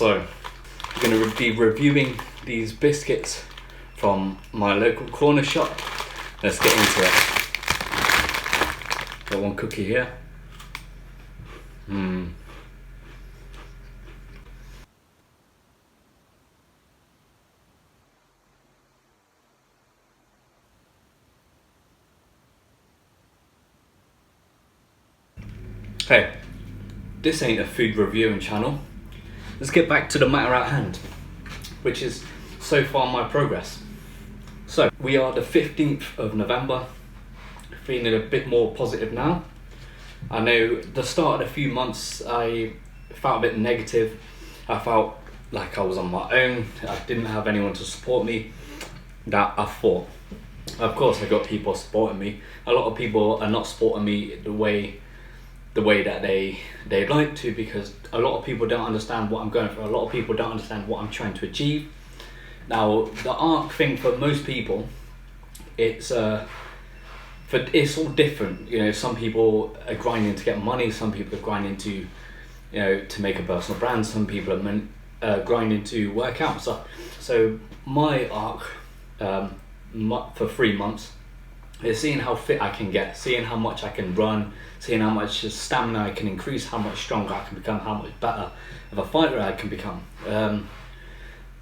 So I'm going to be reviewing these biscuits from my local corner shop. Let's get into it. Got one cookie here. Hey, this ain't a food reviewing channel. Let's get back to the matter at hand, which is so far my progress. So we are the 15th of November, feeling a bit more positive now. I know the start of a few months I felt a bit negative. I felt like I was on my own. I didn't have anyone to support me. That I thought. Of course I got people supporting me. A lot of people are not supporting me the way that they'd like to, because a lot of people don't understand what I'm going through. A lot of people don't understand what I'm trying to achieve. Now the ARC thing, for most people, it's all different. You know, some people are grinding to get money, some people are grinding to, to make a personal brand, some people are grinding to work out. So my ARC for 3 months is seeing how fit I can get, seeing how much I can run, seeing how much stamina I can increase, how much stronger I can become, how much better of a fighter I can become.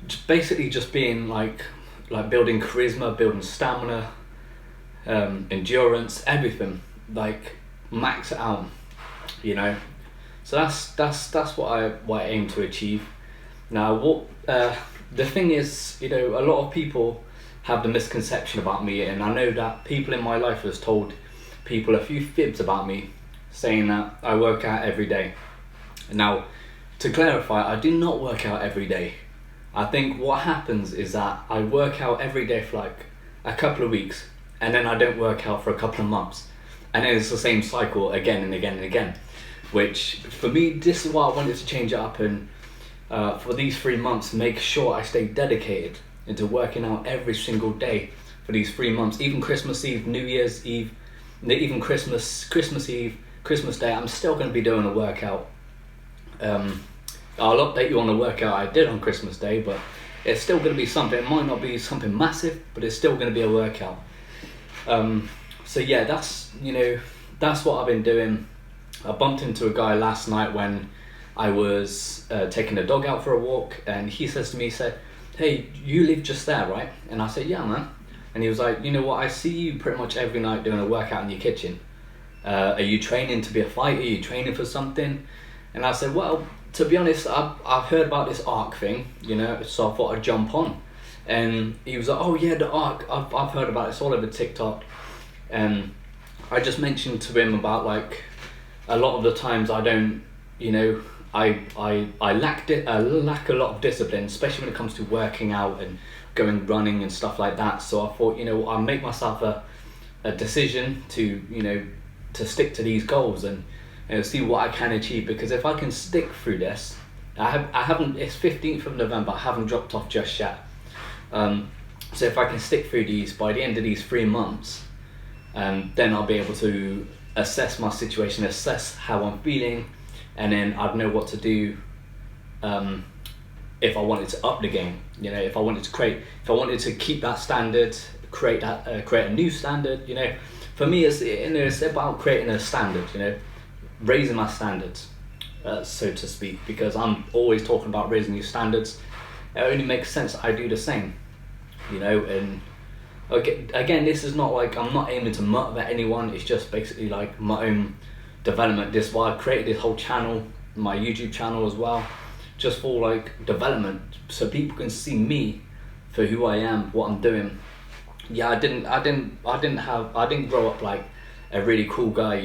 Just being like building charisma, building stamina, endurance, everything, like max it out, So that's what I aim to achieve. Now, what the thing is, a lot of people have the misconception about me, and I know that people in my life has told people a few fibs about me, saying that I work out every day. Now, to clarify, I do not work out every day. I think what happens is that I work out every day for like a couple of weeks, and then I don't work out for a couple of months, and then it's the same cycle again and again and again, which for me, this is why I wanted to change it up, and for these 3 months, make sure I stay dedicated into working out every single day for these 3 months. Even Christmas Eve, New Year's Eve, even Christmas Eve, Christmas Day, I'm still going to be doing a workout. I'll update you on the workout I did on Christmas Day, but it's still going to be something. It might not be something massive, but it's still going to be a workout. So yeah, that's what I've been doing. I bumped into a guy last night when I was taking the dog out for a walk, and he says to me, "Hey, you live just there, right?" And I said, "Yeah, man." And he was like, "You know what, I see you pretty much every night doing a workout in your kitchen. Are you training to be a fighter? Are you training for something?" And I said, "Well, to be honest, I've heard about this ARC thing, so I thought I'd jump on." And he was like, "Oh yeah, the ARC, I've heard about it, it's all over TikTok." And I just mentioned to him about, like, a lot of the times I don't, I lack a lot of discipline, especially when it comes to working out and going running and stuff like that. So I thought, I'll make myself a decision to stick to these goals and see what I can achieve, because if I can stick through this, I haven't, it's 15th of November, I haven't dropped off just yet. So if I can stick through these by the end of these 3 months, then I'll be able to assess my situation, assess how I'm feeling, and then I'd know what to do if I wanted to up the game. If I wanted to keep that standard, create a new standard. For me, it's about creating a standard. Raising my standards, so to speak, because I'm always talking about raising new standards. It only makes sense I do the same. And again, this is not like, I'm not aiming to motivate anyone. It's just basically like my own development. This is why I created this whole channel, my YouTube channel as well, just for like development, so people can see me for who I am, what I'm doing. Yeah, I didn't grow up like a really cool guy.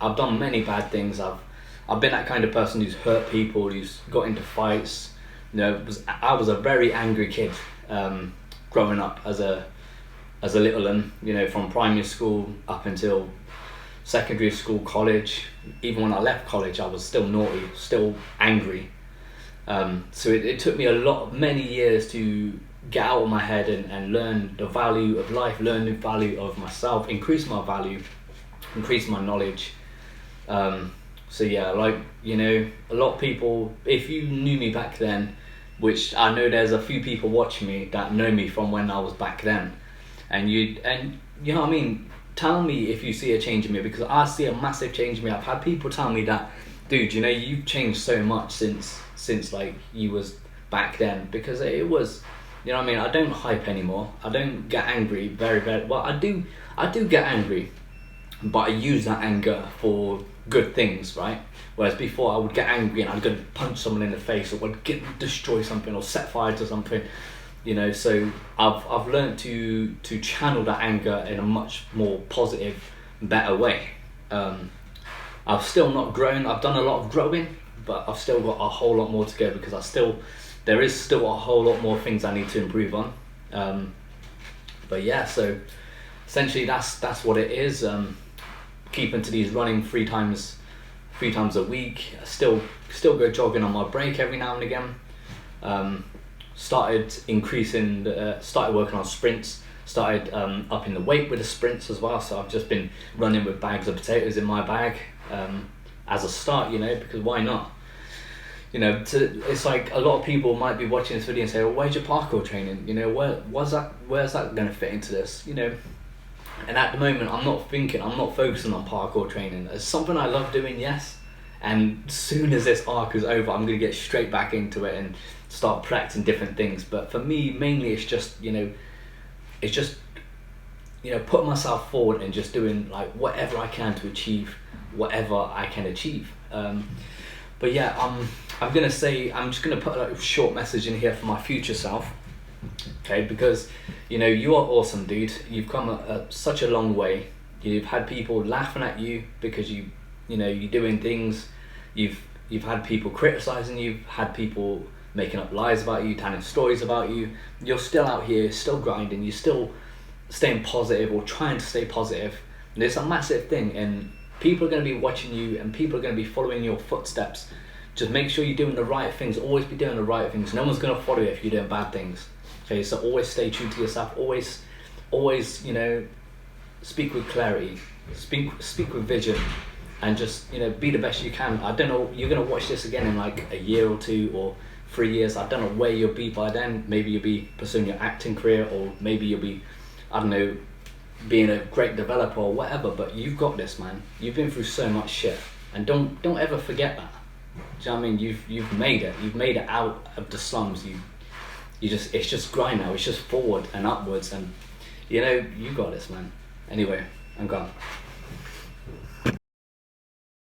I've done many bad things. I've been that kind of person who's hurt people, who's got into fights. I was a very angry kid growing up as a little one. From primary school up until secondary school, college. Even when I left college, I was still naughty, still angry. So it took me many years to get out of my head and learn the value of life, learn the value of myself, increase my value, increase my knowledge, So yeah, like, you know, a lot of people, if you knew me back then, which I know there's a few people watching me that know me from when I was back then, and you know what I mean, tell me if you see a change in me, because I see a massive change in me. I've had people tell me that, dude, you know, you've changed so much since like you was back then, because it was, you know what I mean, I don't hype anymore. I don't get angry very well. I do get angry, but I use that anger for good things, right? Whereas before I would get angry and I'd go punch someone in the face, or would destroy something or set fire to something, you know. So I've learned to channel that anger in a much more positive, better way. I've still not grown. I've done a lot of growing, but I've still got a whole lot more to go, because there is still a whole lot more things I need to improve on. But yeah, so essentially that's what it is. Keeping to these running three times a week. I still go jogging on my break every now and again. Started working on sprints. Started upping the weight with the sprints as well. So I've just been running with bags of potatoes in my bag as a start, you know, because why not? You know, it's like a lot of people might be watching this video and say, well, where's your parkour training? You know, where's that going to fit into this? You know. And at the moment, I'm not focusing on parkour training. It's something I love doing, yes. And as soon as this arc is over, I'm going to get straight back into it and start practicing different things. But for me, mainly it's just putting myself forward and just doing like whatever I can to achieve whatever I can achieve. But yeah, I'm just gonna put a short message in here for my future self. Okay, because you know, you are awesome, dude. You've come such a long way. You've had people laughing at you because you're doing things. You've had people criticizing you. You've had people making up lies about you, telling stories about you. You're still out here, still grinding. You're still staying positive, or trying to stay positive. And it's a massive thing, and people are going to be watching you, and people are going to be following your footsteps. Just make sure you're doing the right things. Always be doing the right things. No one's going to follow you if you're doing bad things. Okay, so always stay true to yourself. Always, you know, speak with clarity, speak with vision, and just, you know, be the best you can. I don't know, you're gonna watch this again in like a year or 2 or 3 years. I don't know where you'll be by then. Maybe you'll be pursuing your acting career, or maybe you'll be, I don't know, being a great developer or whatever. But you've got this, man. You've been through so much shit, and don't ever forget that. Do you know what I mean? You've made it. You've made it out of the slums. It's just grind now. It's just forward and upwards, and you know, you got this, man. Anyway, I'm gone.